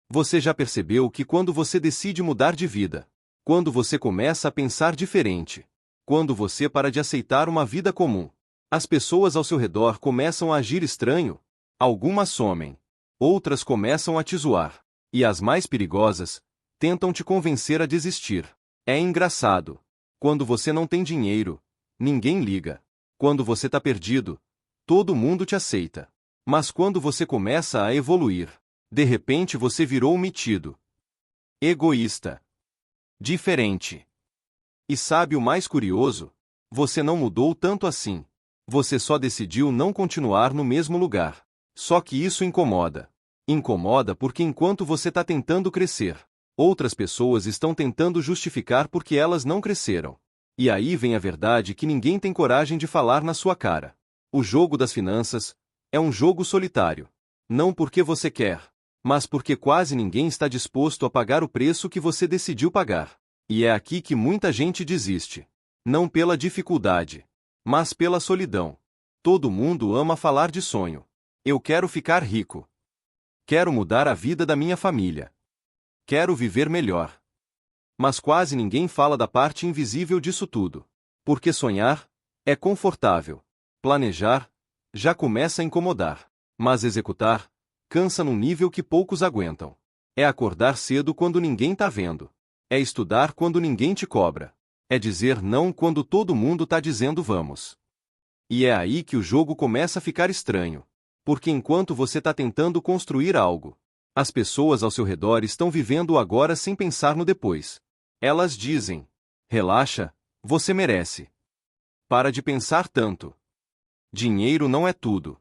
Você já percebeu que quando você decide mudar de vida, quando você começa a pensar diferente, quando você para de aceitar uma vida comum, as pessoas ao seu redor começam a agir estranho? Algumas somem, outras começam a te zoar, e as mais perigosas tentam te convencer a desistir. É engraçado. Quando você não tem dinheiro, ninguém liga. Quando você tá perdido, todo mundo te aceita. Mas quando você começa a evoluir, de repente você virou metido, egoísta, diferente. E sabe o mais curioso? Você não mudou tanto assim. Você só decidiu não continuar no mesmo lugar. Só que isso incomoda. Incomoda porque enquanto você está tentando crescer, outras pessoas estão tentando justificar porque elas não cresceram. E aí vem a verdade que ninguém tem coragem de falar na sua cara. O jogo das finanças é um jogo solitário. Não porque você quer, mas porque quase ninguém está disposto a pagar o preço que você decidiu pagar. E é aqui que muita gente desiste. Não pela dificuldade, mas pela solidão. Todo mundo ama falar de sonho. Eu quero ficar rico. Quero mudar a vida da minha família. Quero viver melhor. Mas quase ninguém fala da parte invisível disso tudo. Porque sonhar é confortável. Planejar já começa a incomodar. Mas executar cansa num nível que poucos aguentam. É acordar cedo quando ninguém tá vendo. É estudar quando ninguém te cobra. É dizer não quando todo mundo tá dizendo vamos. E é aí que o jogo começa a ficar estranho. Porque enquanto você tá tentando construir algo, as pessoas ao seu redor estão vivendo o agora sem pensar no depois. Elas dizem: relaxa, você merece. Para de pensar tanto. Dinheiro não é tudo.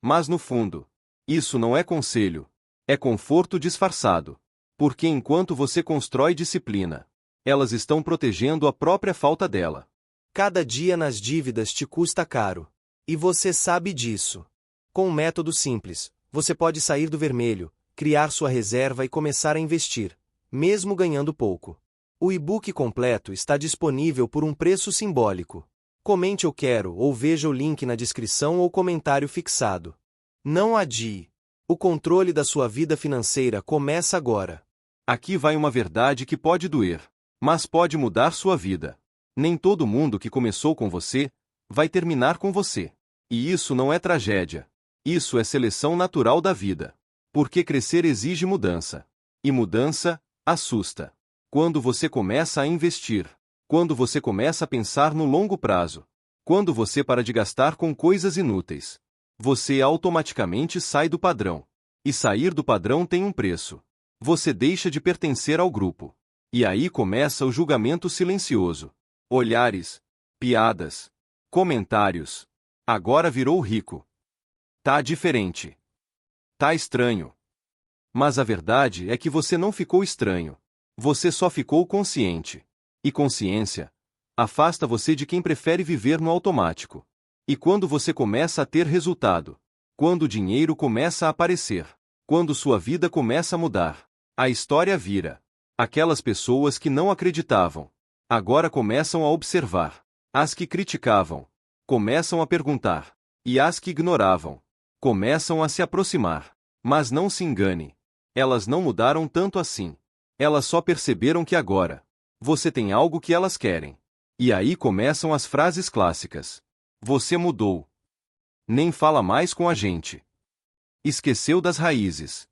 Mas no fundo, isso não é conselho. É conforto disfarçado. Porque enquanto você constrói disciplina, elas estão protegendo a própria falta dela. Cada dia nas dívidas te custa caro. E você sabe disso. Com um método simples, você pode sair do vermelho, criar sua reserva e começar a investir, mesmo ganhando pouco. O e-book completo está disponível por um preço simbólico. Comente "eu quero" ou veja o link na descrição ou comentário fixado. Não adie. O controle da sua vida financeira começa agora. Aqui vai uma verdade que pode doer, mas pode mudar sua vida. Nem todo mundo que começou com você vai terminar com você. E isso não é tragédia. Isso é seleção natural da vida. Porque crescer exige mudança. E mudança assusta. Quando você começa a investir, quando você começa a pensar no longo prazo, quando você para de gastar com coisas inúteis, você automaticamente sai do padrão. E sair do padrão tem um preço. Você deixa de pertencer ao grupo. E aí começa o julgamento silencioso. Olhares, piadas, comentários. Agora virou rico. Tá diferente. Tá estranho. Mas a verdade é que você não ficou estranho. Você só ficou consciente. E consciência afasta você de quem prefere viver no automático. E quando você começa a ter resultado, quando o dinheiro começa a aparecer, quando sua vida começa a mudar, a história vira. Aquelas pessoas que não acreditavam, agora começam a observar. As que criticavam, começam a perguntar. E as que ignoravam, começam a se aproximar. Mas não se engane. Elas não mudaram tanto assim. Elas só perceberam que agora você tem algo que elas querem. E aí começam as frases clássicas. Você mudou. Nem fala mais com a gente. Esqueceu das raízes.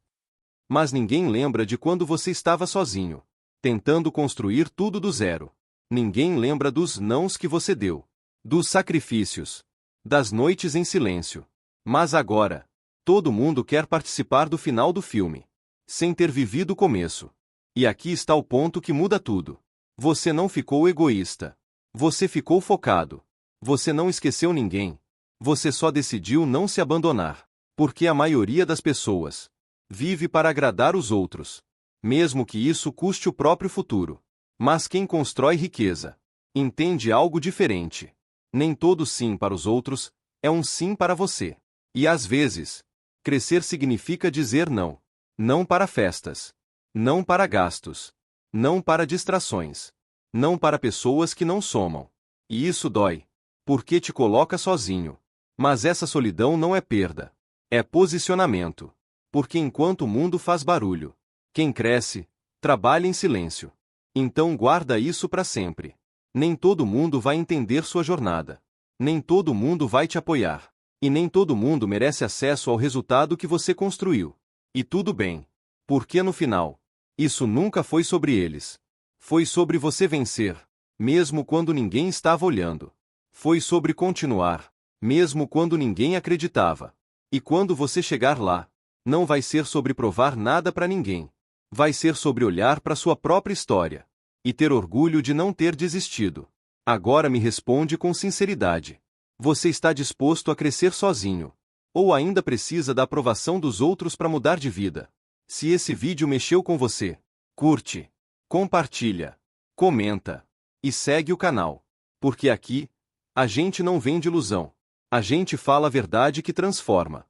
Mas ninguém lembra de quando você estava sozinho, tentando construir tudo do zero. Ninguém lembra dos nãos que você deu, dos sacrifícios, das noites em silêncio. Mas agora, todo mundo quer participar do final do filme, sem ter vivido o começo. E aqui está o ponto que muda tudo. Você não ficou egoísta. Você ficou focado. Você não esqueceu ninguém. Você só decidiu não se abandonar. Porque a maioria das pessoas vive para agradar os outros, mesmo que isso custe o próprio futuro. Mas quem constrói riqueza entende algo diferente. Nem todo sim para os outros é um sim para você. E às vezes, crescer significa dizer não. Não para festas. Não para gastos. Não para distrações. Não para pessoas que não somam. E isso dói. Porque te coloca sozinho. Mas essa solidão não é perda. É posicionamento. Porque enquanto o mundo faz barulho, Quem cresce, trabalha em silêncio. Então guarda isso para sempre. Nem todo mundo vai entender sua jornada. Nem todo mundo vai te apoiar. E nem todo mundo merece acesso ao resultado que você construiu. E tudo bem. Porque no final, isso nunca foi sobre eles. Foi sobre você vencer, mesmo quando ninguém estava olhando. Foi sobre continuar, mesmo quando ninguém acreditava. E quando você chegar lá, não vai ser sobre provar nada para ninguém. Vai ser sobre olhar para sua própria história e ter orgulho de não ter desistido. Agora me responde com sinceridade. Você está disposto a crescer sozinho? Ou ainda precisa da aprovação dos outros para mudar de vida? Se esse vídeo mexeu com você, curte, compartilha, comenta e segue o canal. Porque aqui, a gente não vende ilusão. A gente fala a verdade que transforma.